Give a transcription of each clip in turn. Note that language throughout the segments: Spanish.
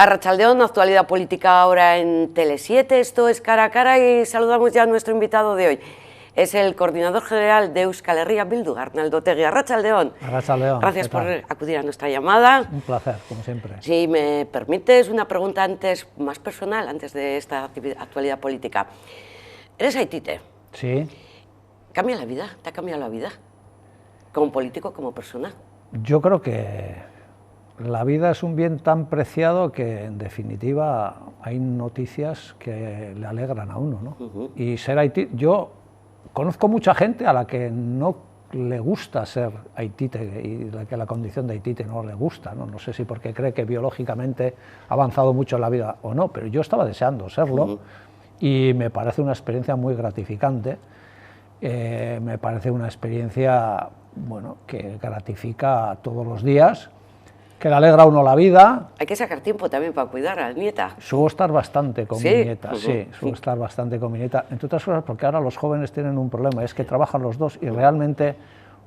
Arratsaldeón, actualidad política ahora en Tele7, esto es Cara a Cara y saludamos ya a nuestro invitado de hoy. Es el coordinador general de Euskal Herria Bildu, Arnaldo Otegi. Arratsaldeón. Arratsaldeón. Gracias por acudir a nuestra llamada. Un placer, como siempre. Si me permites una pregunta más personal, antes de esta actualidad política. ¿Eres haitite? Sí. ¿Cambia la vida? ¿Te ha cambiado la vida? ¿Como político, como persona? Yo creo que la vida es un bien tan preciado que, en definitiva, hay noticias que le alegran a uno, ¿no? Y ser haitite, yo conozco mucha gente a la que no le gusta ser haitite y que la condición de haitite no le gusta, ¿no? No sé si porque cree que biológicamente ha avanzado mucho en la vida o no, pero yo estaba deseando serlo y me parece una experiencia muy gratificante. Me parece una experiencia, bueno, que gratifica todos los días, que le alegra a uno la vida. Hay que sacar tiempo también para cuidar a la nieta. Suelo estar bastante con mi nieta, sí, suelo estar bastante con mi nieta, entre otras cosas porque ahora los jóvenes tienen un problema, es que trabajan los dos y realmente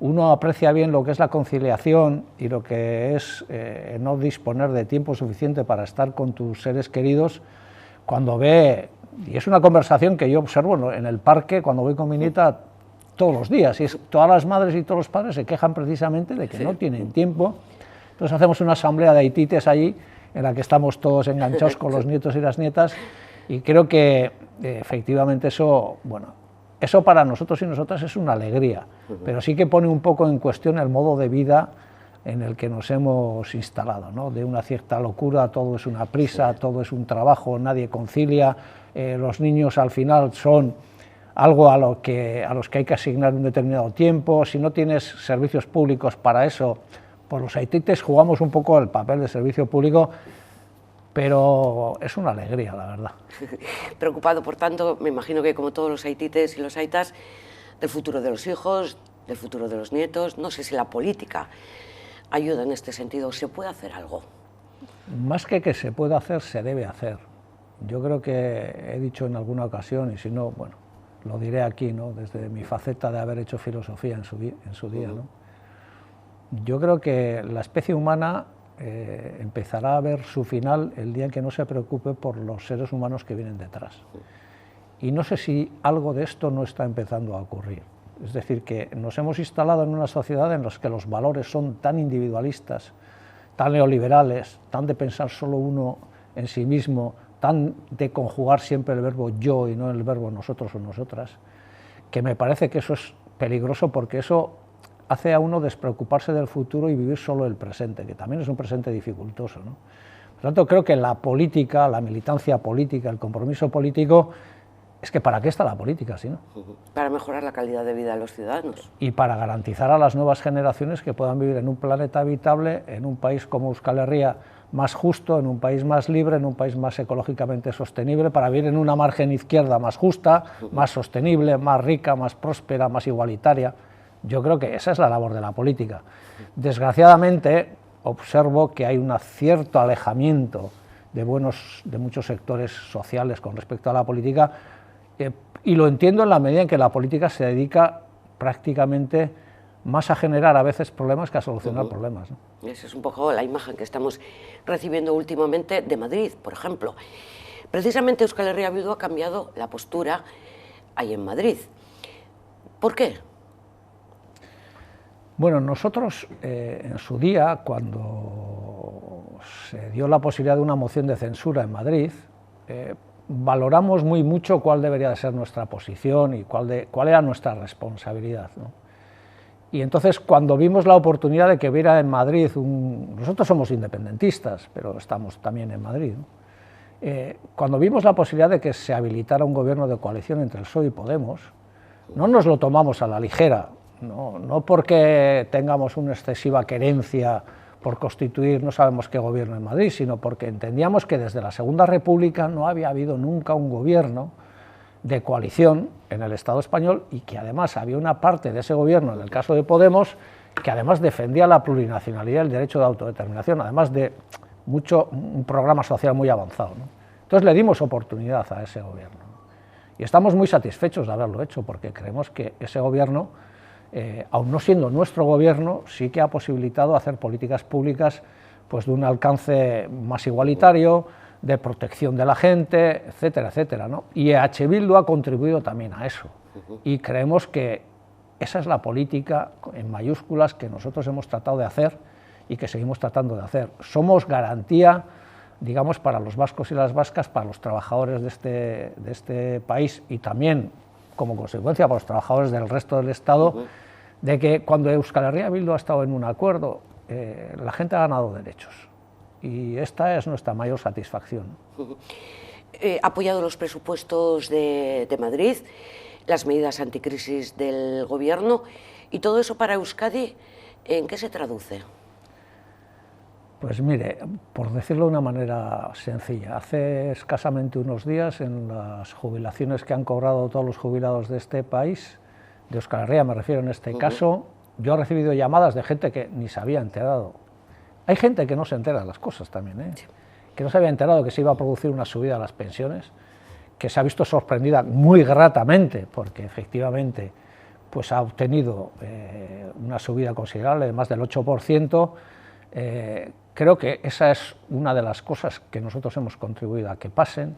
uno aprecia bien lo que es la conciliación y lo que es no disponer de tiempo suficiente para estar con tus seres queridos cuando ve, y es una conversación que yo observo en el parque cuando voy con mi nieta todos los días, y todas las madres y todos los padres se quejan precisamente de que no tienen tiempo. Entonces hacemos una asamblea de haitites allí, en la que estamos todos enganchados con los nietos y las nietas, y creo que efectivamente eso, bueno, eso para nosotros y nosotras es una alegría, pero sí que pone un poco en cuestión el modo de vida en el que nos hemos instalado, ¿no? De una cierta locura, todo es una prisa, todo es un trabajo, nadie concilia, los niños al final son algo a los que hay que asignar un determinado tiempo, si no tienes servicios públicos para eso, pues los haitites jugamos un poco el papel de servicio público, pero es una alegría, la verdad. Preocupado, por tanto, me imagino que como todos los haitites y los haitas, del futuro de los hijos, del futuro de los nietos. No sé si la política ayuda en este sentido, ¿se puede hacer algo? Más que se pueda hacer, se debe hacer. Yo creo que he dicho en alguna ocasión, y si no, bueno, lo diré aquí, ¿no? Desde mi faceta de haber hecho filosofía en su día, ¿no? Yo creo que la especie humana empezará a ver su final el día en que no se preocupe por los seres humanos que vienen detrás. Y no sé si algo de esto no está empezando a ocurrir. Es decir, que nos hemos instalado en una sociedad en la que los valores son tan individualistas, tan neoliberales, tan de pensar solo uno en sí mismo, tan de conjugar siempre el verbo yo y no el verbo nosotros o nosotras, que me parece que eso es peligroso porque eso hace a uno despreocuparse del futuro y vivir solo el presente, que también es un presente dificultoso, ¿no? Por lo tanto, creo que la política, la militancia política, el compromiso político, es que ¿para qué está la política, si no? Para mejorar la calidad de vida de los ciudadanos. Y para garantizar a las nuevas generaciones que puedan vivir en un planeta habitable, en un país como Euskal Herria más justo, en un país más libre, en un país más ecológicamente sostenible, para vivir en una margen izquierda más justa, más sostenible, más rica, más próspera, más igualitaria. Yo creo que esa es la labor de la política. Desgraciadamente, observo que hay un cierto alejamiento de muchos sectores sociales con respecto a la política, y lo entiendo en la medida en que la política se dedica prácticamente más a generar a veces problemas que a solucionar problemas, ¿no? Esa es un poco la imagen que estamos recibiendo últimamente de Madrid, por ejemplo. Precisamente Euskal Herria Bildu ha cambiado la postura ahí en Madrid. ¿Por qué? Bueno, nosotros en su día, cuando se dio la posibilidad de una moción de censura en Madrid, valoramos muy mucho cuál debería de ser nuestra posición y cuál era nuestra responsabilidad, ¿no? Y entonces, cuando vimos la oportunidad de que hubiera en Madrid nosotros somos independentistas, pero estamos también en Madrid, ¿no? Cuando vimos la posibilidad de que se habilitara un gobierno de coalición entre el PSOE y Podemos, no nos lo tomamos a la ligera. No porque tengamos una excesiva querencia por constituir no sabemos qué gobierno en Madrid, sino porque entendíamos que desde la Segunda República no había habido nunca un gobierno de coalición en el Estado español y que además había una parte de ese gobierno, en el caso de Podemos, que además defendía la plurinacionalidad y el derecho de autodeterminación, además de un programa social muy avanzado, ¿no? Entonces le dimos oportunidad a ese gobierno, ¿no? Y estamos muy satisfechos de haberlo hecho porque creemos que ese gobierno, aun no siendo nuestro gobierno, sí que ha posibilitado hacer políticas públicas pues de un alcance más igualitario, de protección de la gente, etcétera, etcétera, ¿no? Y EH Bildu ha contribuido también a eso, y creemos que esa es la política en mayúsculas que nosotros hemos tratado de hacer y que seguimos tratando de hacer. Somos garantía, digamos, para los vascos y las vascas, para los trabajadores de este país y también, como consecuencia, para los trabajadores del resto del Estado, de que cuando Euskal Herria Bildu ha estado en un acuerdo, la gente ha ganado derechos. Y esta es nuestra mayor satisfacción. Ha apoyado los presupuestos de Madrid, las medidas anticrisis del Gobierno, y todo eso para Euskadi, ¿en qué se traduce? Pues mire, por decirlo de una manera sencilla, hace escasamente unos días, en las jubilaciones que han cobrado todos los jubilados de este país, de Euskal Herria me refiero en este caso, yo he recibido llamadas de gente que ni se había enterado. Hay gente que no se entera de las cosas también, sí, que no se había enterado que se iba a producir una subida a las pensiones, que se ha visto sorprendida muy gratamente, porque efectivamente pues ha obtenido una subida considerable de más del 8%. Creo que esa es una de las cosas que nosotros hemos contribuido a que pasen.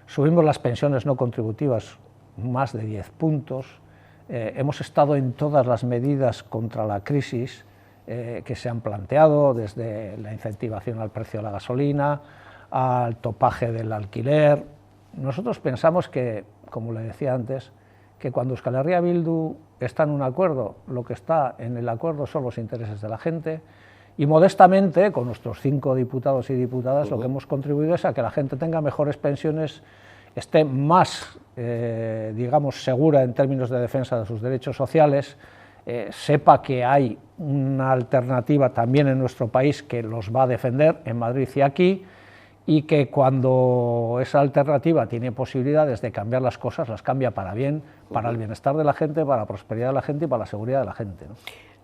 Subimos las pensiones no contributivas más de 10 puntos, hemos estado en todas las medidas contra la crisis que se han planteado, desde la incentivación al precio de la gasolina, al topaje del alquiler. Nosotros pensamos que, como le decía antes, que cuando Euskal Herria Bildu está en un acuerdo, lo que está en el acuerdo son los intereses de la gente, y modestamente, con nuestros 5 diputados y diputadas, lo que hemos contribuido es a que la gente tenga mejores pensiones, esté más, digamos, segura en términos de defensa de sus derechos sociales, sepa que hay una alternativa también en nuestro país que los va a defender en Madrid y aquí, y que cuando esa alternativa tiene posibilidades de cambiar las cosas, las cambia para bien, para el bienestar de la gente, para la prosperidad de la gente y para la seguridad de la gente, ¿no?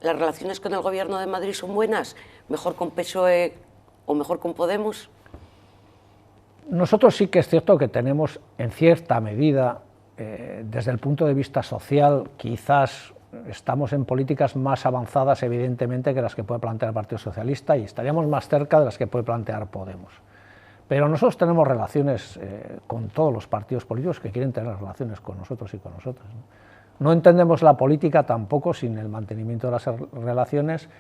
¿Las relaciones con el Gobierno de Madrid son buenas? ¿Mejor con PSOE o mejor con Podemos? Nosotros sí que es cierto que tenemos, en cierta medida, desde el punto de vista social, quizás estamos en políticas más avanzadas, evidentemente, que las que puede plantear el Partido Socialista, y estaríamos más cerca de las que puede plantear Podemos. Pero nosotros tenemos relaciones con todos los partidos políticos que quieren tener relaciones con nosotros y con nosotras, ¿no? No entendemos la política tampoco sin el mantenimiento de las relaciones,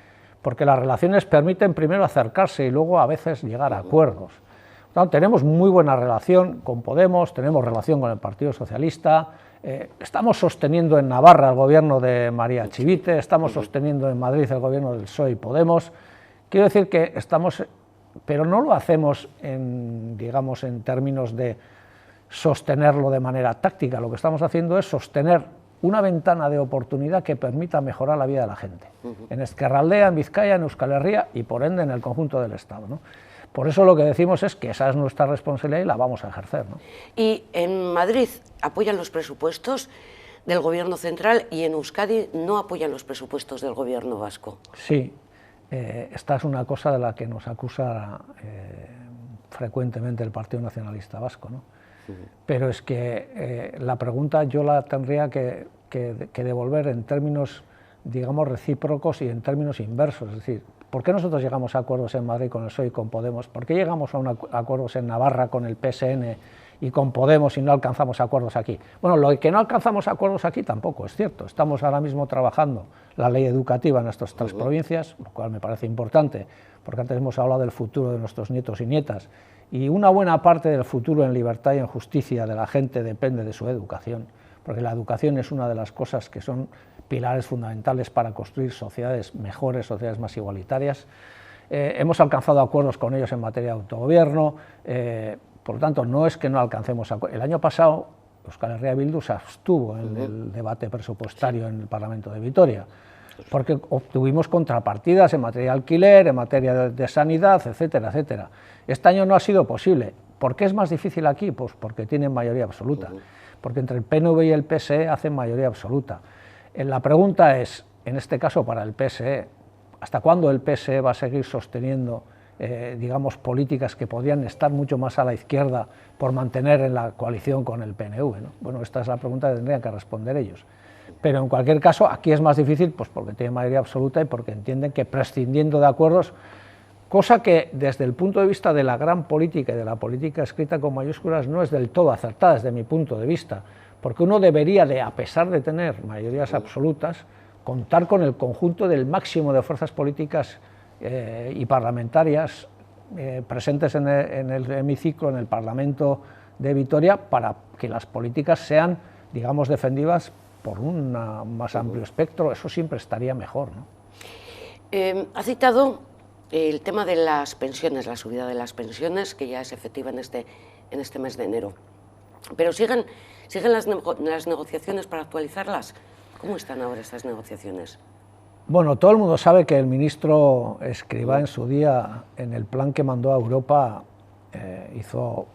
porque las relaciones permiten primero acercarse y luego a veces llegar a acuerdos. Por tanto, tenemos muy buena relación con Podemos, tenemos relación con el Partido Socialista, estamos sosteniendo en Navarra el gobierno de María Chivite, estamos sosteniendo en Madrid el gobierno del PSOE y Podemos. Quiero decir que estamos, pero no lo hacemos en, digamos, en términos de sostenerlo de manera táctica, lo que estamos haciendo es sostener una ventana de oportunidad que permita mejorar la vida de la gente, en Ezkerraldea, en Vizcaya, en Euskal Herria y por ende en el conjunto del Estado, ¿no? Por eso lo que decimos es que esa es nuestra responsabilidad y la vamos a ejercer, ¿no? Y en Madrid apoyan los presupuestos del Gobierno central y en Euskadi no apoyan los presupuestos del Gobierno vasco. Sí, esta es una cosa de la que nos acusa frecuentemente el Partido Nacionalista Vasco, ¿no? Pero es que la pregunta yo la tendría que devolver en términos, digamos, recíprocos y en términos inversos. Es decir, ¿por qué nosotros llegamos a acuerdos en Madrid con el PSOE y con Podemos? ¿Por qué llegamos a acuerdos en Navarra con el PSN y con Podemos y no alcanzamos acuerdos aquí? Bueno, lo que no alcanzamos acuerdos aquí tampoco es cierto. Estamos ahora mismo trabajando la ley educativa en nuestras 3 provincias, lo cual me parece importante, porque antes hemos hablado del futuro de nuestros nietos y nietas, y una buena parte del futuro en libertad y en justicia de la gente depende de su educación, porque la educación es una de las cosas que son pilares fundamentales para construir sociedades mejores, sociedades más igualitarias. Hemos alcanzado acuerdos con ellos en materia de autogobierno, por lo tanto no es que no alcancemos acuerdos. El año pasado Euskal Herria Bildu se abstuvo en el debate presupuestario en el Parlamento de Vitoria, porque obtuvimos contrapartidas en materia de alquiler, en materia de sanidad, etcétera, etcétera. Este año no ha sido posible. ¿Por qué es más difícil aquí? Pues porque tienen mayoría absoluta, porque entre el PNV y el PSE hacen mayoría absoluta. La pregunta es, en este caso para el PSE, ¿hasta cuándo el PSE va a seguir sosteniendo, digamos, políticas que podrían estar mucho más a la izquierda por mantener en la coalición con el PNV, ¿no? Bueno, esta es la pregunta que tendrían que responder ellos. Pero en cualquier caso, aquí es más difícil, pues porque tienen mayoría absoluta y porque entienden que prescindiendo de acuerdos cosa que desde el punto de vista de la gran política y de la política escrita con mayúsculas no es del todo acertada desde mi punto de vista, porque uno debería de, a pesar de tener mayorías absolutas, contar con el conjunto del máximo de fuerzas políticas y parlamentarias presentes en el hemiciclo, en el Parlamento de Vitoria, para que las políticas sean, digamos, defendidas por un más amplio espectro. Eso siempre estaría mejor, ¿no? Ha citado el tema de las pensiones, la subida de las pensiones, que ya es efectiva en este mes de enero. Pero siguen las negociaciones para actualizarlas. ¿Cómo están ahora estas negociaciones? Bueno, todo el mundo sabe que el ministro Escrivá en su día, en el plan que mandó a Europa, hizo,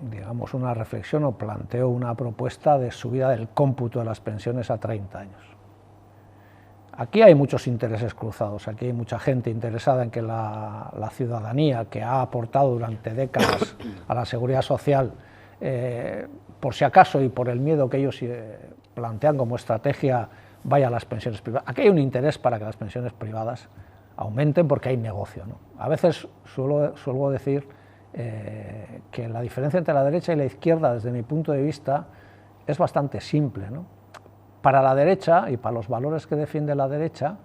digamos, una reflexión o planteó una propuesta de subida del cómputo de las pensiones a 30 años. Aquí hay muchos intereses cruzados, aquí hay mucha gente interesada en que la ciudadanía, que ha aportado durante décadas a la seguridad social, por si acaso y por el miedo que ellos plantean como estrategia, vaya a las pensiones privadas. Aquí hay un interés para que las pensiones privadas aumenten porque hay negocio, ¿no? A veces suelo decir que la diferencia entre la derecha y la izquierda, desde mi punto de vista, es bastante simple, ¿no? Para la derecha y para los valores que defiende la derecha,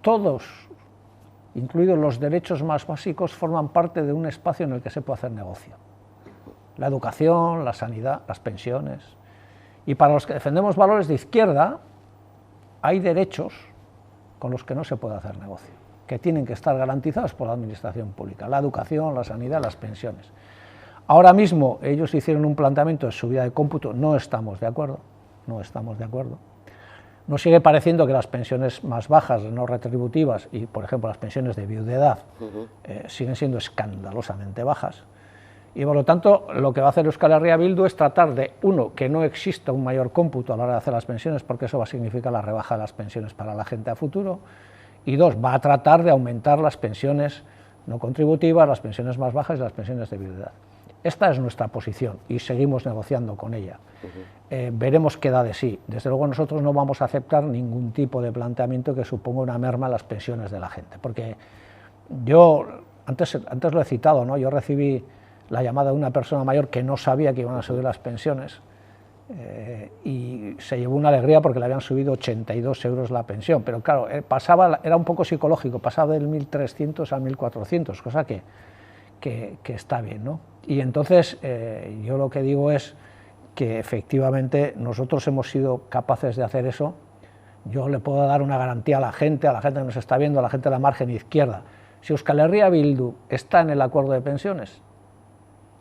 todos, incluidos los derechos más básicos, forman parte de un espacio en el que se puede hacer negocio. La educación, la sanidad, las pensiones. Y para los que defendemos valores de izquierda, hay derechos con los que no se puede hacer negocio, que tienen que estar garantizados por la administración pública: la educación, la sanidad, las pensiones. Ahora mismo ellos hicieron un planteamiento de subida de cómputo, no estamos de acuerdo, Nos sigue pareciendo que las pensiones más bajas, no retributivas, y por ejemplo las pensiones de viudedad, siguen siendo escandalosamente bajas. Y por lo tanto, lo que va a hacer Euskal Herria Bildu es tratar de, uno, que no exista un mayor cómputo a la hora de hacer las pensiones, porque eso va a significar la rebaja de las pensiones para la gente a futuro, y dos, va a tratar de aumentar las pensiones no contributivas, las pensiones más bajas y las pensiones de viudedad. Esta es nuestra posición y seguimos negociando con ella. Veremos qué da de sí. Desde luego nosotros no vamos a aceptar ningún tipo de planteamiento que suponga una merma a las pensiones de la gente, porque yo, antes lo he citado, ¿no? Yo recibí la llamada de una persona mayor que no sabía que iban a subir las pensiones y se llevó una alegría porque le habían subido 82 euros la pensión, pero claro, era un poco psicológico, pasaba del 1.300 al 1.400, cosa que está bien, ¿no? Y entonces yo lo que digo es que efectivamente nosotros hemos sido capaces de hacer eso. Yo le puedo dar una garantía a la gente que nos está viendo, a la gente de la margen izquierda: si Euskal Herria Bildu está en el acuerdo de pensiones,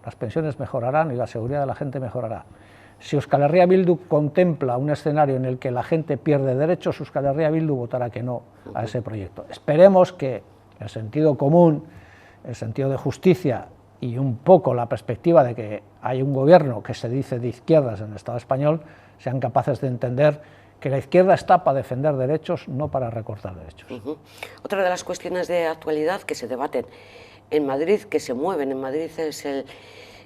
las pensiones mejorarán y la seguridad de la gente mejorará. Si Euskal Herria Bildu contempla un escenario en el que la gente pierde derechos, Euskal Herria Bildu votará que no a ese proyecto. Esperemos que el sentido común, el sentido de justicia y un poco la perspectiva de que hay un gobierno que se dice de izquierdas en el Estado español sean capaces de entender que la izquierda está para defender derechos, no para recortar derechos. Otra de las cuestiones de actualidad que se debaten en Madrid, que se mueven en Madrid, es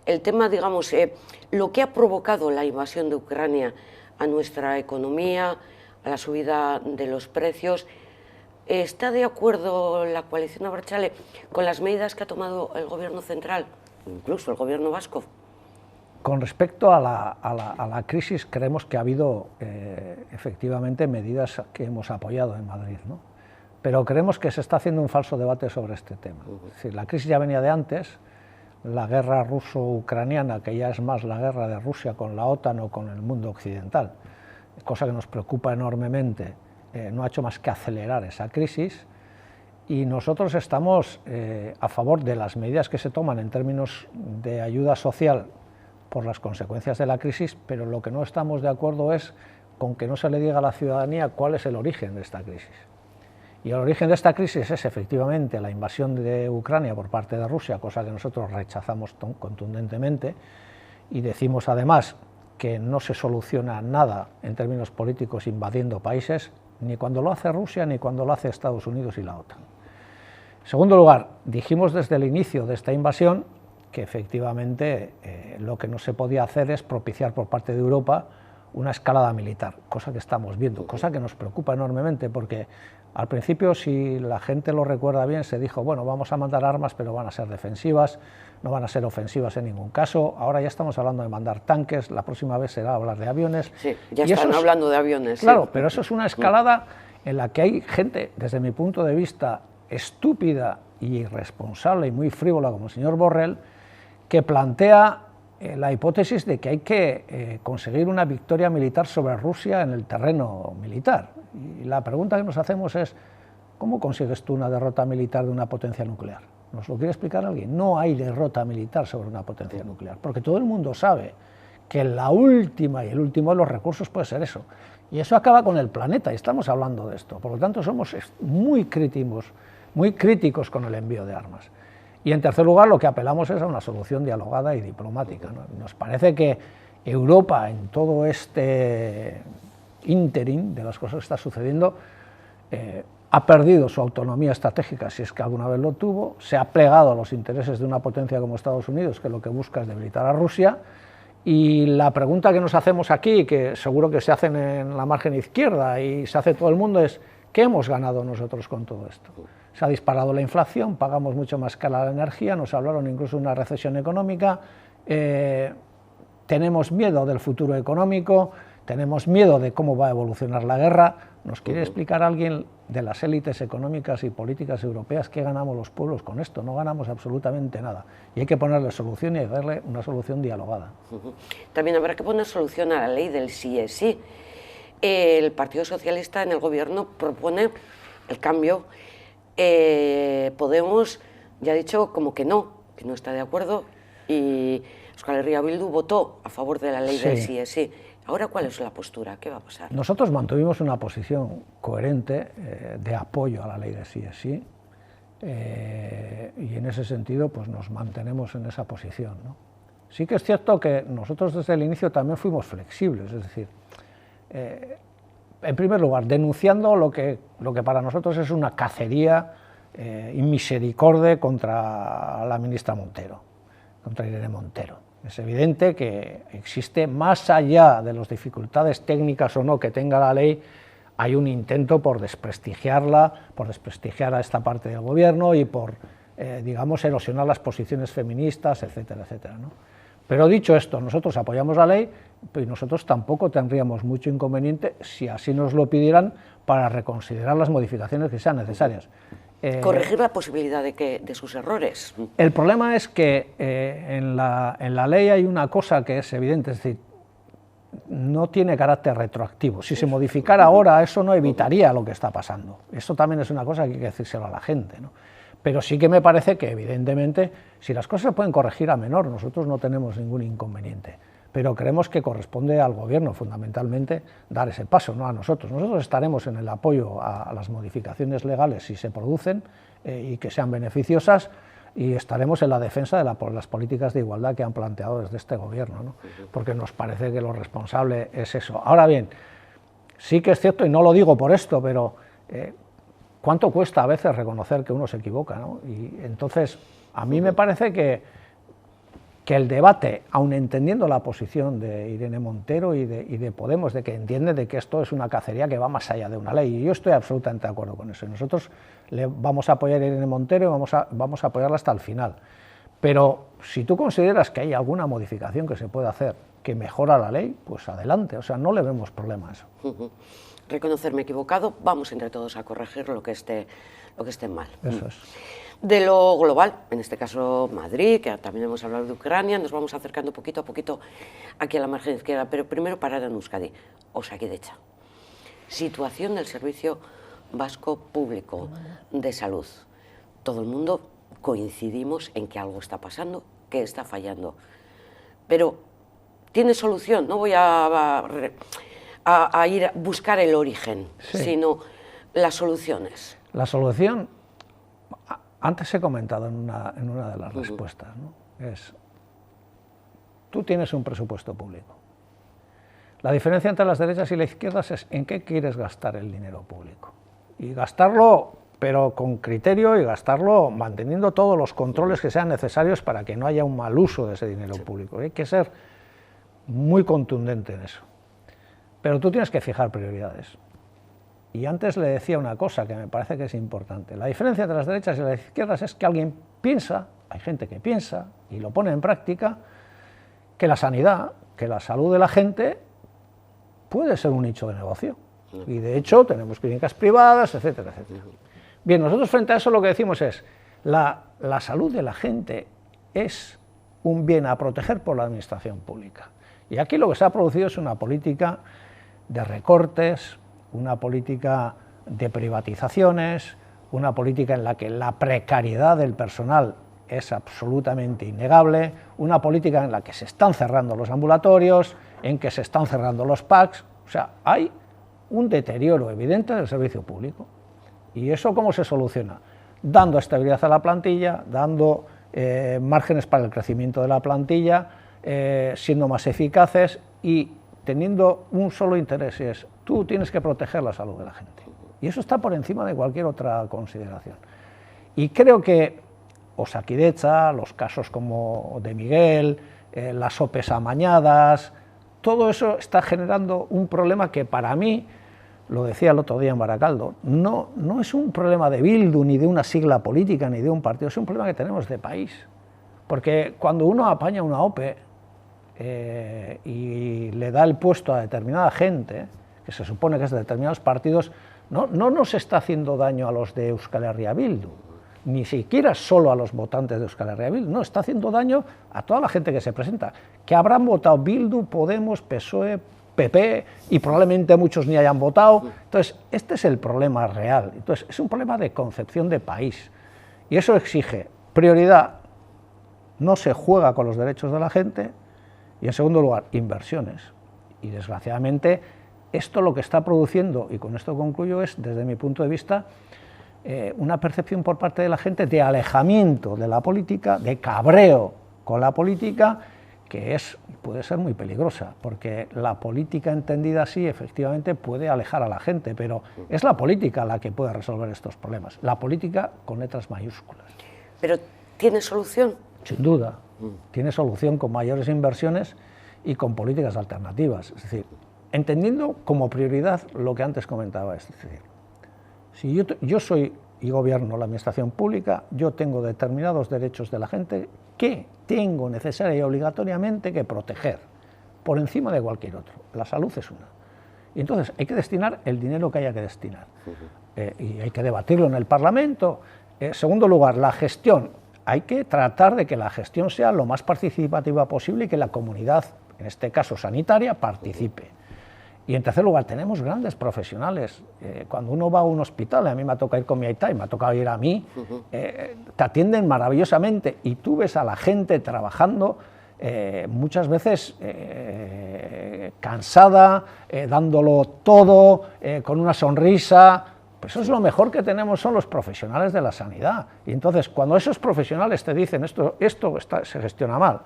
el tema, digamos, lo que ha provocado la invasión de Ucrania a nuestra economía, a la subida de los precios. ¿Está de acuerdo la coalición Abertzale con las medidas que ha tomado el Gobierno central, incluso el Gobierno vasco? Con respecto a la crisis, creemos que ha habido efectivamente medidas que hemos apoyado en Madrid, ¿no? Pero creemos que se está haciendo un falso debate sobre este tema. Es decir, la crisis ya venía de antes. La guerra ruso-ucraniana, que ya es más la guerra de Rusia con la OTAN o con el mundo occidental, cosa que nos preocupa enormemente, no ha hecho más que acelerar esa crisis, y nosotros estamos a favor de las medidas que se toman en términos de ayuda social por las consecuencias de la crisis, pero lo que no estamos de acuerdo es con que no se le diga a la ciudadanía cuál es el origen de esta crisis. Y el origen de esta crisis es efectivamente la invasión de Ucrania por parte de Rusia, cosa que nosotros rechazamos contundentemente, y decimos además que no se soluciona nada en términos políticos invadiendo países, ni cuando lo hace Rusia ni cuando lo hace Estados Unidos y la OTAN. En segundo lugar, dijimos desde el inicio de esta invasión que efectivamente lo que no se podía hacer es propiciar por parte de Europa una escalada militar, cosa que estamos viendo, cosa que nos preocupa enormemente, porque al principio, si la gente lo recuerda bien, se dijo, bueno, vamos a mandar armas, pero van a ser defensivas, no van a ser ofensivas en ningún caso. Ahora ya estamos hablando de mandar tanques, la próxima vez será hablar de aviones. Sí, ya están hablando de aviones. Claro, sí. pero eso es una escalada en la que hay gente, desde mi punto de vista, estúpida y irresponsable y muy frívola, como el señor Borrell, que plantea la hipótesis de que hay que conseguir una victoria militar sobre Rusia en el terreno militar. Y la pregunta que nos hacemos es, ¿cómo consigues tú una derrota militar de una potencia nuclear? ¿Nos lo quiere explicar alguien? No hay derrota militar sobre una potencia nuclear, porque todo el mundo sabe que la última y el último de los recursos puede ser eso. Y eso acaba con el planeta, y estamos hablando de esto. Por lo tanto, somos muy críticos con el envío de armas. Y en tercer lugar, lo que apelamos es a una solución dialogada y diplomática, ¿no? Nos parece que Europa, en todo este ínterin de las cosas que está sucediendo, ha perdido su autonomía estratégica, si es que alguna vez lo tuvo, se ha plegado a los intereses de una potencia como Estados Unidos, que lo que busca es debilitar a Rusia, y la pregunta que nos hacemos aquí, que seguro que se hacen en la margen izquierda y se hace todo el mundo, es ¿qué hemos ganado nosotros con todo esto? Se ha disparado la inflación, pagamos mucho más cara la energía, nos hablaron incluso de una recesión económica, tenemos miedo del futuro económico, tenemos miedo de cómo va a evolucionar la guerra. ¿Nos quiere explicar alguien de las élites económicas y políticas europeas qué ganamos los pueblos con esto? No ganamos absolutamente nada. Y hay que ponerle solución y darle una solución dialogada. También habrá que poner solución a la ley del sí es sí. El Partido Socialista en el gobierno propone el cambio. Podemos ya ha dicho como que no está de acuerdo, y Euskal Herria Bildu votó a favor de la ley del sí es sí. Ahora, ¿cuál es la postura? ¿Qué va a pasar? Nosotros mantuvimos una posición coherente de apoyo a la ley del sí es sí, y en ese sentido pues nos mantenemos en esa posición, ¿no? Sí que es cierto que nosotros desde el inicio también fuimos flexibles, es decir, en primer lugar, denunciando lo que para nosotros es una cacería inmisericorde contra la ministra Montero, contra Irene Montero. Es evidente que existe, más allá de las dificultades técnicas o no que tenga la ley, hay un intento por desprestigiarla, por desprestigiar a esta parte del gobierno y por, digamos, erosionar las posiciones feministas, etcétera, etcétera, ¿no? Pero dicho esto, nosotros apoyamos la ley y nosotros tampoco tendríamos mucho inconveniente, si así nos lo pidieran, para reconsiderar las modificaciones que sean necesarias. Corregir la posibilidad de sus errores. El problema es que en la ley hay una cosa que es evidente, es decir, no tiene carácter retroactivo. Si se modificara ahora, eso no evitaría lo que está pasando. Eso también es una cosa que hay que decírselo a la gente, ¿no? Pero sí que me parece que, evidentemente, si las cosas se pueden corregir a menor, nosotros no tenemos ningún inconveniente. Pero creemos que corresponde al Gobierno, fundamentalmente, dar ese paso, no a nosotros. Nosotros estaremos en el apoyo a las modificaciones legales si se producen y que sean beneficiosas, y estaremos en la defensa de las políticas de igualdad que han planteado desde este Gobierno, ¿no? Porque nos parece que lo responsable es eso. Ahora bien, sí que es cierto, y no lo digo por esto, pero ¿cuánto cuesta a veces reconocer que uno se equivoca, ¿no? Y entonces, a mí me parece que el debate, aun entendiendo la posición de Irene Montero y de Podemos, de que entiende de que esto es una cacería que va más allá de una ley, y yo estoy absolutamente de acuerdo con eso, y nosotros le vamos a apoyar a Irene Montero y vamos a apoyarla hasta el final. Pero si tú consideras que hay alguna modificación que se puede hacer que mejora la ley, pues adelante, o sea, no le vemos problema a eso. Reconocerme equivocado, vamos entre todos a corregir lo que esté mal. Eso es. De lo global, en este caso Madrid, que también hemos hablado de Ucrania, nos vamos acercando poquito a poquito aquí a la margen izquierda, pero primero parar en Euskadi, Osakidetza. Situación del Servicio Vasco Público de Salud. Todo el mundo coincidimos en que algo está pasando, que está fallando. Pero tiene solución, no voy a ir a buscar el origen, sino las soluciones. La solución, antes he comentado en una de las respuestas, ¿no? Es, tú tienes un presupuesto público. La diferencia entre las derechas y las izquierdas es en qué quieres gastar el dinero público. Y gastarlo, pero con criterio, y gastarlo manteniendo todos los controles que sean necesarios para que no haya un mal uso de ese dinero público. Hay que ser muy contundente en eso. pero tú tienes que fijar prioridades. Y antes le decía una cosa que me parece que es importante. La diferencia entre las derechas y las izquierdas es que alguien piensa, hay gente que piensa y lo pone en práctica, que la sanidad, que la salud de la gente puede ser un nicho de negocio. Y de hecho tenemos clínicas privadas, etcétera, etcétera. Bien, nosotros frente a eso lo que decimos es, la salud de la gente es un bien a proteger por la administración pública. Y aquí lo que se ha producido es una política de recortes, una política de privatizaciones, una política en la que la precariedad del personal es absolutamente innegable, una política en la que se están cerrando los ambulatorios, en que se están cerrando los PACs, o sea, hay un deterioro evidente del servicio público. ¿Y eso cómo se soluciona? Dando estabilidad a la plantilla, dando márgenes para el crecimiento de la plantilla, siendo más eficaces y teniendo un solo interés, y es, tú tienes que proteger la salud de la gente. Y eso está por encima de cualquier otra consideración. Y creo que Osakidetza, los casos como de Miguel, las OPEs amañadas, todo eso está generando un problema que para mí, lo decía el otro día en Barakaldo, no es un problema de Bildu, ni de una sigla política, ni de un partido, es un problema que tenemos de país. Porque cuando uno apaña una OPE y le da el puesto a determinada gente, que se supone que es de determinados partidos, no nos está haciendo daño a los de Euskal Herria Bildu, ni siquiera solo a los votantes de Euskal Herria Bildu, no, está haciendo daño a toda la gente que se presenta, que habrán votado Bildu, Podemos, PSOE, PP, y probablemente muchos ni hayan votado. Entonces, este es el problema real. Entonces, es un problema de concepción de país, y eso exige prioridad, no se juega con los derechos de la gente, y en segundo lugar, inversiones. Y desgraciadamente, esto lo que está produciendo, y con esto concluyo, es, desde mi punto de vista, una percepción por parte de la gente de alejamiento de la política, de cabreo con la política, que puede ser muy peligrosa, porque la política entendida así efectivamente puede alejar a la gente, pero es la política la que puede resolver estos problemas, la política con letras mayúsculas. ¿Pero tiene solución? Sin duda, tiene solución con mayores inversiones y con políticas alternativas, es decir, entendiendo como prioridad lo que antes comentaba, es decir, si yo soy y gobierno la administración pública, yo tengo determinados derechos de la gente que tengo necesaria y obligatoriamente que proteger, por encima de cualquier otro. La salud es una. Y entonces hay que destinar el dinero que haya que destinar. Y hay que debatirlo en el Parlamento. Segundo lugar, la gestión. Hay que tratar de que la gestión sea lo más participativa posible y que la comunidad, en este caso sanitaria, participe. Y en tercer lugar, tenemos grandes profesionales. Cuando uno va a un hospital, a mí me ha tocado ir con mi aita y me ha tocado ir a mí, te atienden maravillosamente y tú ves a la gente trabajando muchas veces cansada, dándolo todo, con una sonrisa. Pues eso es lo mejor que tenemos, son los profesionales de la sanidad. Y entonces, cuando esos profesionales te dicen esto se gestiona mal,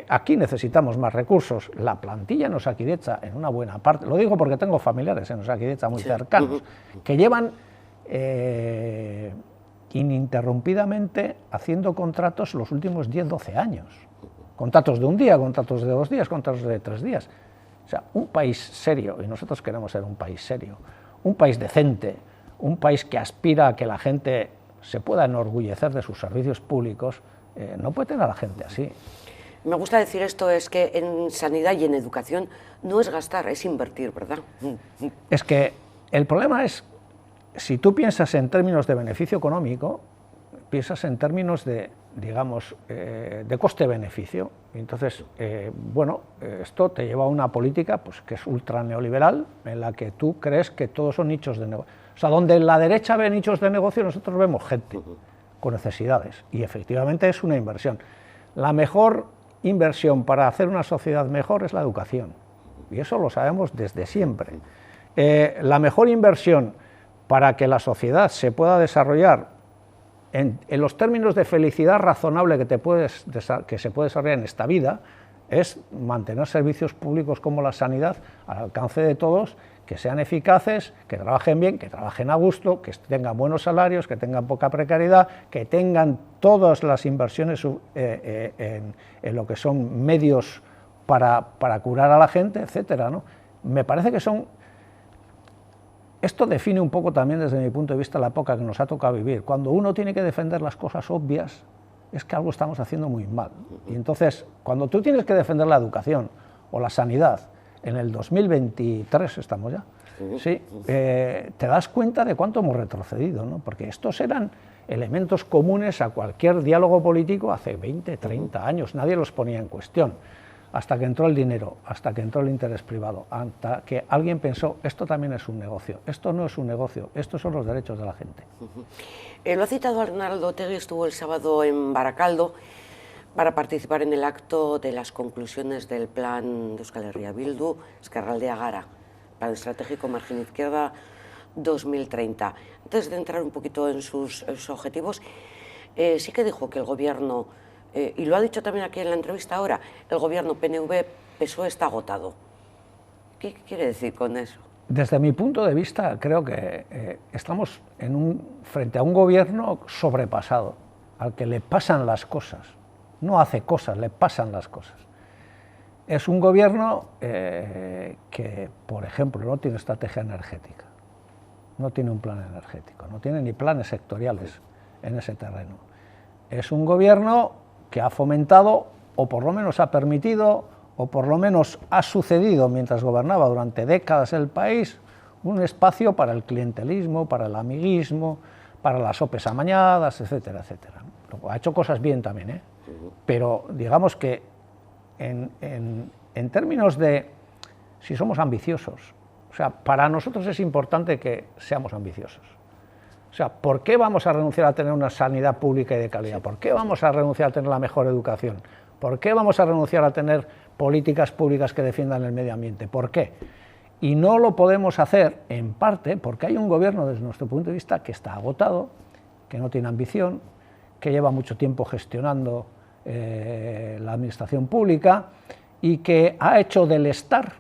aquí necesitamos más recursos, la plantilla en Osakidetza, en una buena parte, lo digo porque tengo familiares en Osakidetza muy cercanos, que llevan ininterrumpidamente haciendo contratos los últimos 10-12 años. Contratos de un día, contratos de 2 días, contratos de 3 días. O sea, un país serio, y nosotros queremos ser un país serio, un país decente, un país que aspira a que la gente se pueda enorgullecer de sus servicios públicos, no puede tener a la gente así. Me gusta decir esto, es que en sanidad y en educación no es gastar, es invertir, ¿verdad? Es que el problema es, si tú piensas en términos de beneficio económico, piensas en términos de, digamos, de coste-beneficio. Entonces, bueno, esto te lleva a una política pues, que es ultra neoliberal, en la que tú crees que todos son nichos de negocio. O sea, donde la derecha ve nichos de negocio, nosotros vemos gente con necesidades, y efectivamente es una inversión. La mejor inversión para hacer una sociedad mejor es la educación, y eso lo sabemos desde siempre. La mejor inversión para que la sociedad se pueda desarrollar en los términos de felicidad razonable que se puede desarrollar en esta vida es mantener servicios públicos como la sanidad al alcance de todos, que sean eficaces, que trabajen bien, que trabajen a gusto, que tengan buenos salarios, que tengan poca precariedad, que tengan todas las inversiones en lo que son medios para curar a la gente, etcétera, ¿no? me parece que son... Esto define un poco también desde mi punto de vista la época que nos ha tocado vivir. Cuando uno tiene que defender las cosas obvias, es que algo estamos haciendo muy mal. Y entonces, cuando tú tienes que defender la educación o la sanidad, en el 2023 estamos ya, ¿sí? Te das cuenta de cuánto hemos retrocedido, ¿no? Porque estos eran elementos comunes a cualquier diálogo político hace 20, 30 años, nadie los ponía en cuestión. Hasta que entró el dinero, hasta que entró el interés privado, hasta que alguien pensó, esto también es un negocio, esto no es un negocio, estos son los derechos de la gente. Lo ha citado Arnaldo Otegi, estuvo el sábado en Barakaldo para participar en el acto de las conclusiones del plan de Euskal Herria Bildu, Ezkerraldea Gara, Plan Estratégico Margen Izquierda 2030. Antes de entrar un poquito en sus objetivos, sí que dijo que el gobierno... y lo ha dicho también aquí en la entrevista ahora, el gobierno PNV-PSOE está agotado. ¿Qué quiere decir con eso? Desde mi punto de vista, creo que estamos frente a un gobierno sobrepasado, al que le pasan las cosas. No hace cosas, le pasan las cosas. Es un gobierno que, por ejemplo, no tiene estrategia energética, no tiene un plan energético, no tiene ni planes sectoriales en ese terreno. Es un gobierno que ha fomentado, o por lo menos ha permitido, o por lo menos ha sucedido mientras gobernaba durante décadas el país, un espacio para el clientelismo, para el amiguismo, para las opes amañadas, etcétera, etcétera. Ha hecho cosas bien también, ¿eh? Pero digamos que en términos de si somos ambiciosos, o sea, para nosotros es importante que seamos ambiciosos. O sea, ¿por qué vamos a renunciar a tener una sanidad pública y de calidad? ¿Por qué vamos a renunciar a tener la mejor educación? ¿Por qué vamos a renunciar a tener políticas públicas que defiendan el medio ambiente? ¿Por qué? Y no lo podemos hacer, en parte, porque hay un gobierno, desde nuestro punto de vista, que está agotado, que no tiene ambición, que lleva mucho tiempo gestionando la administración pública y que ha hecho del estar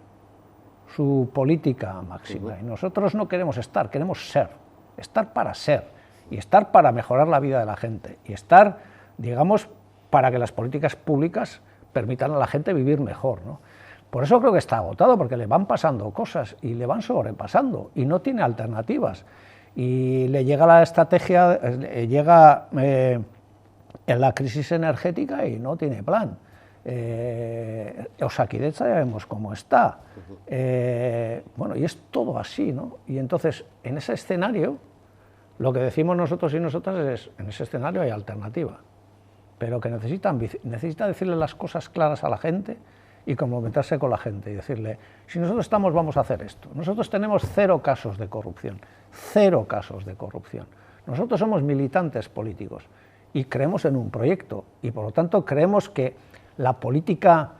su política máxima. Y nosotros no queremos estar, queremos ser. Estar para ser, y estar para mejorar la vida de la gente, y estar, digamos, para que las políticas públicas permitan a la gente vivir mejor, ¿no? Por eso creo que está agotado, porque le van pasando cosas y le van sobrepasando, y no tiene alternativas. Y le llega la estrategia, llega en la crisis energética y no tiene plan. Osakidetza ya vemos cómo está. Bueno, y es todo así, ¿no? Y entonces, en ese escenario, lo que decimos nosotros y nosotras es, en ese escenario hay alternativa, pero que necesita decirle las cosas claras a la gente y comprometerse con la gente y decirle, si nosotros estamos, vamos a hacer esto. Nosotros tenemos 0 casos de corrupción, 0 casos de corrupción. Nosotros somos militantes políticos y creemos en un proyecto y por lo tanto creemos que la política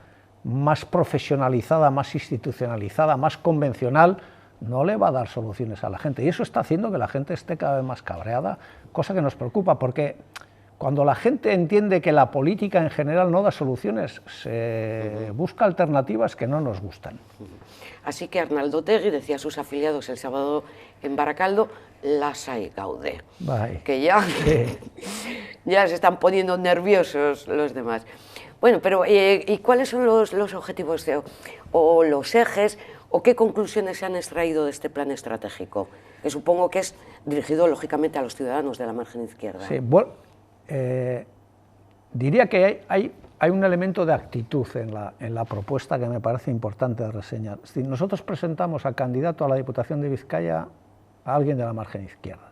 más profesionalizada, más institucionalizada, más convencional, no le va a dar soluciones a la gente. Y eso está haciendo que la gente esté cada vez más cabreada, cosa que nos preocupa, porque cuando la gente entiende que la política en general no da soluciones, se busca alternativas que no nos gustan. Así que Arnaldo Otegi decía a sus afiliados el sábado en Barakaldo, lasai gaude, que ya se están poniendo nerviosos los demás. Bueno, pero ¿y cuáles son los objetivos o los ejes o qué conclusiones se han extraído de este plan estratégico? Que supongo que es dirigido, lógicamente, a los ciudadanos de la margen izquierda. Sí, bueno, diría que hay un elemento de actitud en la propuesta que me parece importante de reseñar. Si nosotros presentamos a candidato a la Diputación de Vizcaya a alguien de la margen izquierda,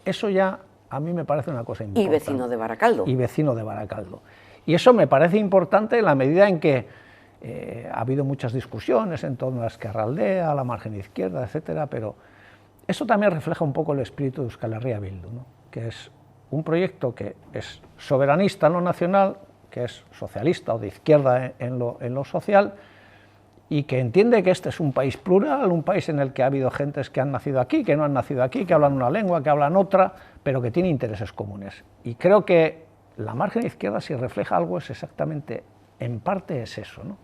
eso ya a mí me parece una cosa importante. Y vecino de Barakaldo. Y vecino de Barakaldo. Y eso me parece importante en la medida en que ha habido muchas discusiones en torno a Ezkerraldea, a la margen izquierda, etcétera, pero eso también refleja un poco el espíritu de Euskal Herria Bildu, ¿no? Que es un proyecto que es soberanista en lo nacional, que es socialista o de izquierda en lo social, y que entiende que este es un país plural, un país en el que ha habido gentes que han nacido aquí, que no han nacido aquí, que hablan una lengua, que hablan otra, pero que tiene intereses comunes. Y creo que la margen izquierda, si refleja algo, es exactamente, en parte es eso, ¿no?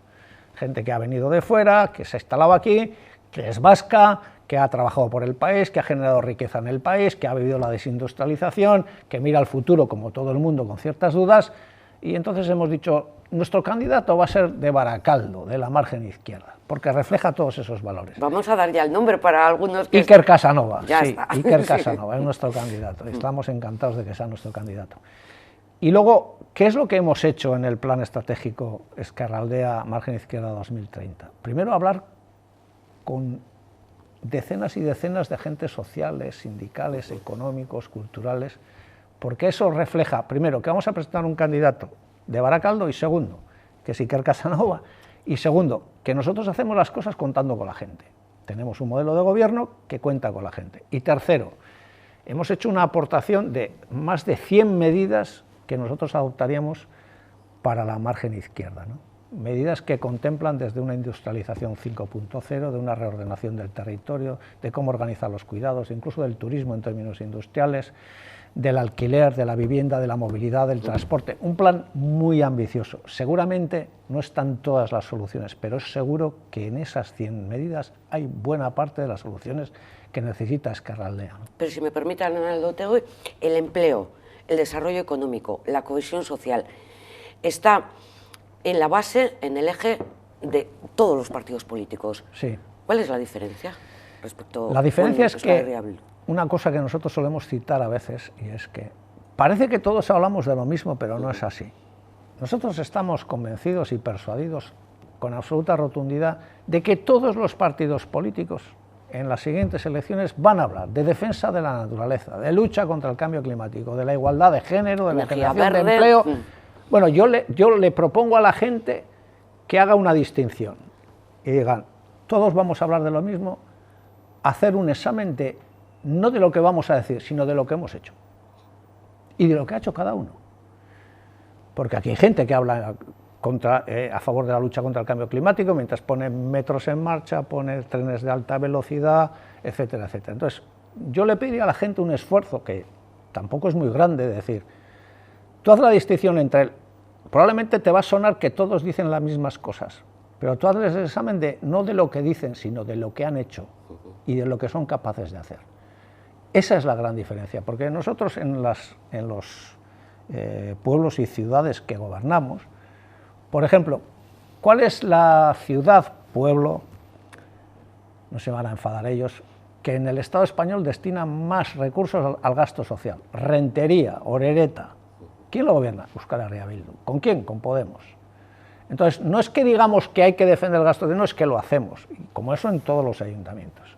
Gente que ha venido de fuera, que se ha instalado aquí, que es vasca, que ha trabajado por el país, que ha generado riqueza en el país, que ha vivido la desindustrialización, que mira al futuro como todo el mundo con ciertas dudas Y entonces hemos dicho, nuestro candidato va a ser de Baracaldo, de la margen izquierda, porque refleja todos esos valores. Vamos a dar ya el nombre para algunos que... Iker Casanova, ya sí, está. Iker Casanova es nuestro candidato, estamos encantados de que sea nuestro candidato. Y luego, ¿qué es lo que hemos hecho en el plan estratégico Ezkerraldea Margen Izquierda 2030? Primero, hablar con decenas y decenas de agentes sociales, sindicales, económicos, culturales, porque eso refleja, primero, que vamos a presentar un candidato de Baracaldo, y segundo, que es Iker Casanova, y segundo, que nosotros hacemos las cosas contando con la gente. Tenemos un modelo de gobierno que cuenta con la gente. Y tercero, hemos hecho una aportación de más de 100 medidas que nosotros adoptaríamos para la margen izquierda, ¿no? Medidas que contemplan desde una industrialización 5.0, de una reordenación del territorio, de cómo organizar los cuidados, incluso del turismo en términos industriales, del alquiler, de la vivienda, de la movilidad, del transporte. Un plan muy ambicioso. Seguramente no están todas las soluciones, pero es seguro que en esas 100 medidas hay buena parte de las soluciones que necesita Ezkerraldea, ¿no? Pero si me permite, Arnaldo Otegi, el empleo, el desarrollo económico, la cohesión social, está en la base, en el eje de todos los partidos políticos. Sí. ¿Cuál es la diferencia respecto? La diferencia es que Bildu? Una cosa que nosotros solemos citar a veces, y es que parece que todos hablamos de lo mismo, pero no es así. Nosotros estamos convencidos y persuadidos con absoluta rotundidad de que todos los partidos políticos en las siguientes elecciones van a hablar de defensa de la naturaleza, de lucha contra el cambio climático, de la igualdad de género, de la generación de empleo. Bueno, yo le propongo a la gente que haga una distinción y digan, todos vamos a hablar de lo mismo, hacer un examen de, no de lo que vamos a decir, sino de lo que hemos hecho y de lo que ha hecho cada uno. Porque aquí hay gente que habla a favor de la lucha contra el cambio climático, mientras pone metros en marcha, pone trenes de alta velocidad, etcétera, etcétera. Entonces, yo le pediría a la gente un esfuerzo que tampoco es muy grande, de decir, tú haz la distinción entre, probablemente te va a sonar que todos dicen las mismas cosas, pero tú hazles el examen de, no de lo que dicen, sino de lo que han hecho y de lo que son capaces de hacer. Esa es la gran diferencia, porque nosotros en los pueblos y ciudades que gobernamos, por ejemplo, ¿cuál es la ciudad, pueblo, no se van a enfadar ellos, que en el Estado español destina más recursos al gasto social? Rentería, Orereta. ¿Quién lo gobierna? Euskal Herria Bildu. ¿Con quién? Con Podemos. Entonces, no es que digamos que hay que defender el gasto, no es que lo hacemos, como eso en todos los ayuntamientos.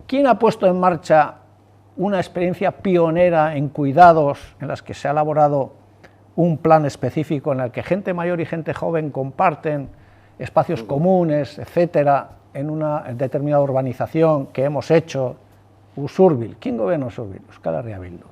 ¿Quién ha puesto en marcha una experiencia pionera en cuidados, en las que se ha elaborado un plan específico en el que gente mayor y gente joven comparten espacios comunes, etcétera, en una determinada urbanización que hemos hecho? Usurbil. ¿Quién gobierna Usurbil? Euskal Herria Bildu.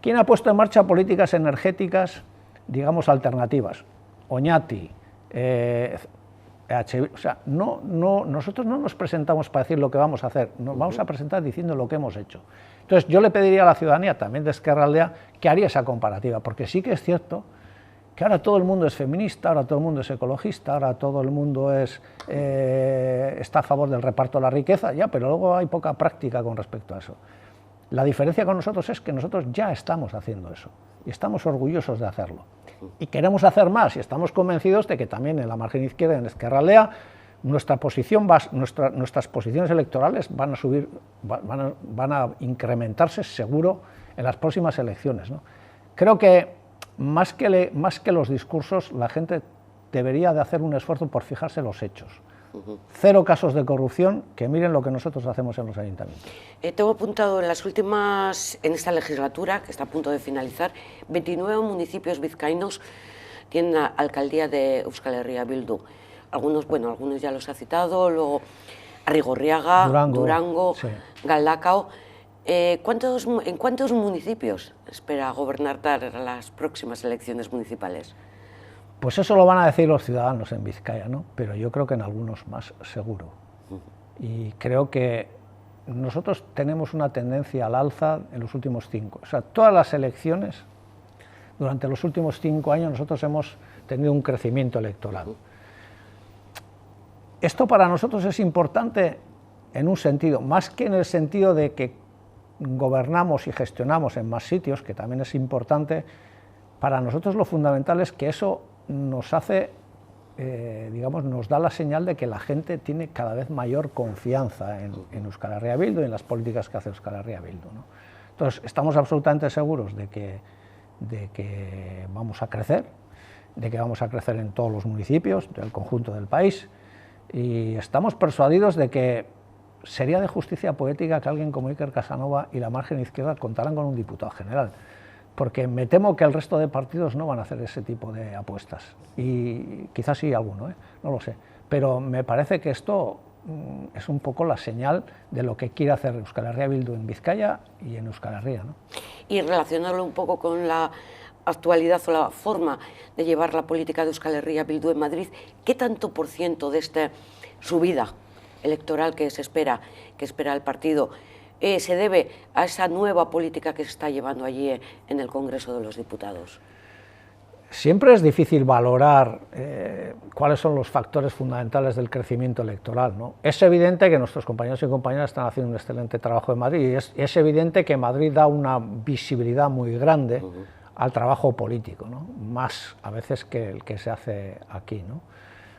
¿Quién ha puesto en marcha políticas energéticas, digamos, alternativas? Oñati, o sea, nosotros no nos presentamos para decir lo que vamos a hacer, nos vamos a presentar diciendo lo que hemos hecho. Entonces, yo le pediría a la ciudadanía, también de Ezkerraldea, que haría esa comparativa, porque sí que es cierto que ahora todo el mundo es feminista, ahora todo el mundo es ecologista, ahora todo el mundo está a favor del reparto de la riqueza, ya, pero luego hay poca práctica con respecto a eso. La diferencia con nosotros es que nosotros ya estamos haciendo eso, y estamos orgullosos de hacerlo. Y queremos hacer más, y estamos convencidos de que también en la margen izquierda, en Ezkerraldea, nuestras posiciones electorales van a subir, van a incrementarse seguro en las próximas elecciones, ¿no? Creo que más que los discursos, la gente debería de hacer un esfuerzo por fijarse en los hechos. Cero casos de corrupción, que miren lo que nosotros hacemos en los ayuntamientos. Tengo apuntado en esta legislatura, que está a punto de finalizar, 29 municipios vizcaínos tienen la alcaldía de Euskal Herria Bildu. Algunos ya los ha citado, luego Arrigorriaga, Durango, sí. Galdakao. ¿En cuántos municipios espera gobernar las próximas elecciones municipales? Pues eso lo van a decir los ciudadanos en Vizcaya, ¿no? Pero yo creo que en algunos más, seguro. Y creo que nosotros tenemos una tendencia al alza en los últimos 5. O sea, todas las elecciones, durante los últimos 5 años, nosotros hemos tenido un crecimiento electoral. Esto para nosotros es importante en un sentido, más que en el sentido de que gobernamos y gestionamos en más sitios, que también es importante, para nosotros lo fundamental es que eso nos hace, digamos, nos da la señal de que la gente tiene cada vez mayor confianza en Euskal Herria Bildu y en las políticas que hace Euskal Herria Bildu, ¿no? Entonces, estamos absolutamente seguros de que vamos a crecer, de que vamos a crecer en todos los municipios del conjunto del país, y estamos persuadidos de que sería de justicia poética que alguien como Iker Casanova y la margen izquierda contaran con un diputado general, porque me temo que el resto de partidos no van a hacer ese tipo de apuestas, y quizás sí alguno, no lo sé, pero me parece que esto es un poco la señal de lo que quiere hacer Euskal Herria Bildu en Vizcaya y en Euskal Herria, ¿no? Y relacionarlo un poco con la actualidad o la forma de llevar la política de Euskal Herria Bildu en Madrid, ¿qué tanto por ciento de esta subida electoral que espera el partido se debe a esa nueva política que se está llevando allí en el Congreso de los Diputados? Siempre es difícil valorar cuáles son los factores fundamentales del crecimiento electoral, ¿no? Es evidente que nuestros compañeros y compañeras están haciendo un excelente trabajo en Madrid, y es evidente que Madrid da una visibilidad muy grande al trabajo político, ¿no? Más a veces que el que se hace aquí, ¿no?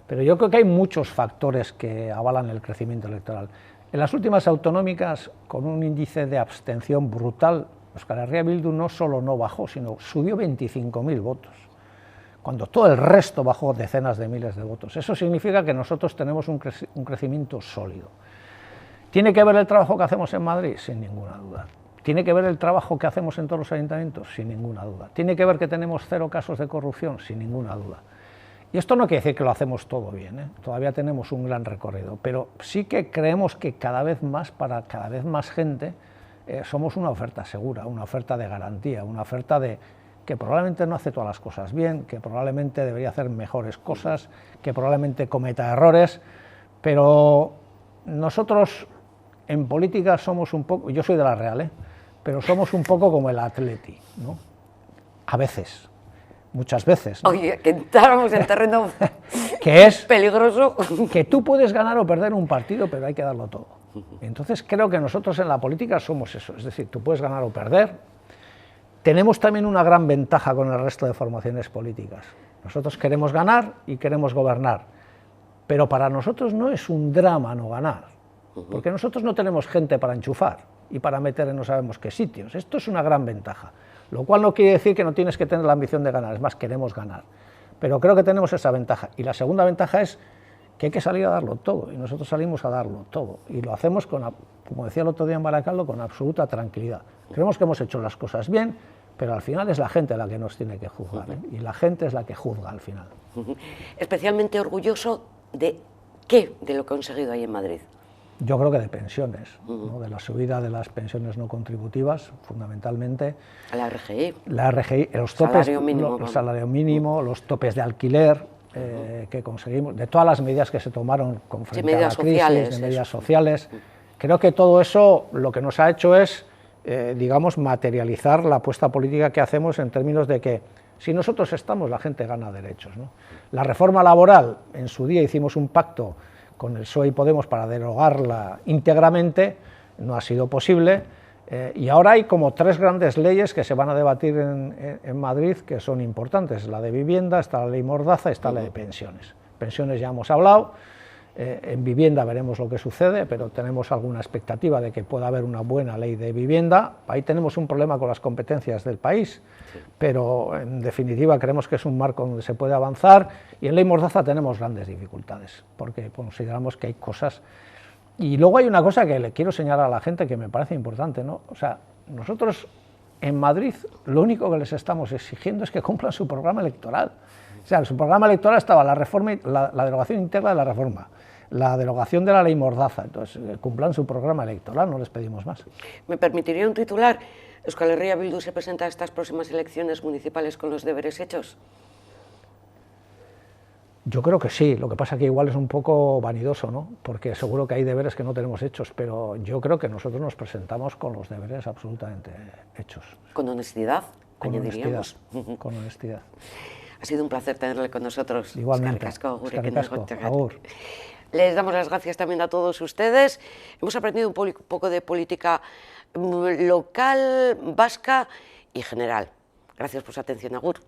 Pero yo creo que hay muchos factores que avalan el crecimiento electoral. En las últimas autonómicas, con un índice de abstención brutal, Euskal Herria Bildu no solo no bajó, sino subió 25.000 votos, cuando todo el resto bajó decenas de miles de votos. Eso significa que nosotros tenemos un crecimiento sólido. ¿Tiene que ver el trabajo que hacemos en Madrid? Sin ninguna duda. ¿Tiene que ver el trabajo que hacemos en todos los ayuntamientos? Sin ninguna duda. ¿Tiene que ver que tenemos 0 casos de corrupción? Sin ninguna duda. Y esto no quiere decir que lo hacemos todo bien, todavía tenemos un gran recorrido, pero sí que creemos que cada vez más, para cada vez más gente, somos una oferta segura, una oferta de garantía, una oferta que probablemente no hace todas las cosas bien, que probablemente debería hacer mejores cosas, que probablemente cometa errores, pero nosotros en política somos un poco, yo soy de la Real, pero somos un poco como el Atleti, ¿no? A veces. Muchas veces, ¿no? Oye, que entráramos en terreno que es peligroso. Que tú puedes ganar o perder un partido, pero hay que darlo todo. Entonces creo que nosotros en la política somos eso, es decir, tú puedes ganar o perder. Tenemos también una gran ventaja con el resto de formaciones políticas. Nosotros queremos ganar y queremos gobernar, pero para nosotros no es un drama no ganar, porque nosotros no tenemos gente para enchufar y para meter en no sabemos qué sitios. Esto es una gran ventaja. Lo cual no quiere decir que no tienes que tener la ambición de ganar, es más, queremos ganar. Pero creo que tenemos esa ventaja. Y la segunda ventaja es que hay que salir a darlo todo, y nosotros salimos a darlo todo. Y lo hacemos, como decía el otro día en Baracaldo, con absoluta tranquilidad. Creemos que hemos hecho las cosas bien, pero al final es la gente la que nos tiene que juzgar, y la gente es la que juzga al final. Especialmente orgulloso de ¿qué? De lo conseguido ahí en Madrid. Yo creo que de pensiones, ¿no? De la subida de las pensiones no contributivas, fundamentalmente. La RGI. La RGI, los topes, Salario salario mínimo, los topes de alquiler que conseguimos, de todas las medidas que se tomaron con frente a la crisis, de medidas sociales. Creo que todo eso lo que nos ha hecho es, digamos, materializar la apuesta política que hacemos en términos de que si nosotros estamos, la gente gana derechos, ¿no? La reforma laboral, en su día hicimos un pacto con el PSOE y Podemos para derogarla íntegramente, no ha sido posible, y ahora hay como 3 grandes leyes que se van a debatir en Madrid que son importantes: la de vivienda, está la ley Mordaza, está la de pensiones. Pensiones ya hemos hablado, en vivienda veremos lo que sucede, pero tenemos alguna expectativa de que pueda haber una buena ley de vivienda. Ahí tenemos un problema con las competencias del país, pero en definitiva creemos que es un marco donde se puede avanzar, y en ley Mordaza tenemos grandes dificultades, porque consideramos que hay cosas. Y luego hay una cosa que le quiero señalar a la gente que me parece importante, ¿no? O sea, nosotros en Madrid lo único que les estamos exigiendo es que cumplan su programa electoral. O sea, en su programa electoral estaba la reforma, la derogación íntegra de la reforma, la derogación de la ley Mordaza. Entonces, cumplan su programa electoral, no les pedimos más. ¿Me permitiría un titular? ¿Euskal Herria Bildu se presenta a estas próximas elecciones municipales con los deberes hechos? Yo creo que sí, lo que pasa que igual es un poco vanidoso, ¿no? Porque seguro que hay deberes que no tenemos hechos, pero yo creo que nosotros nos presentamos con los deberes absolutamente hechos. Con honestidad, con añadiríamos. Honestidad, con honestidad. Ha sido un placer tenerle con nosotros. Igualmente. Eskerrik asko, les damos las gracias también a todos ustedes. Hemos aprendido un poco de política local, vasca y general. Gracias por su atención, agur.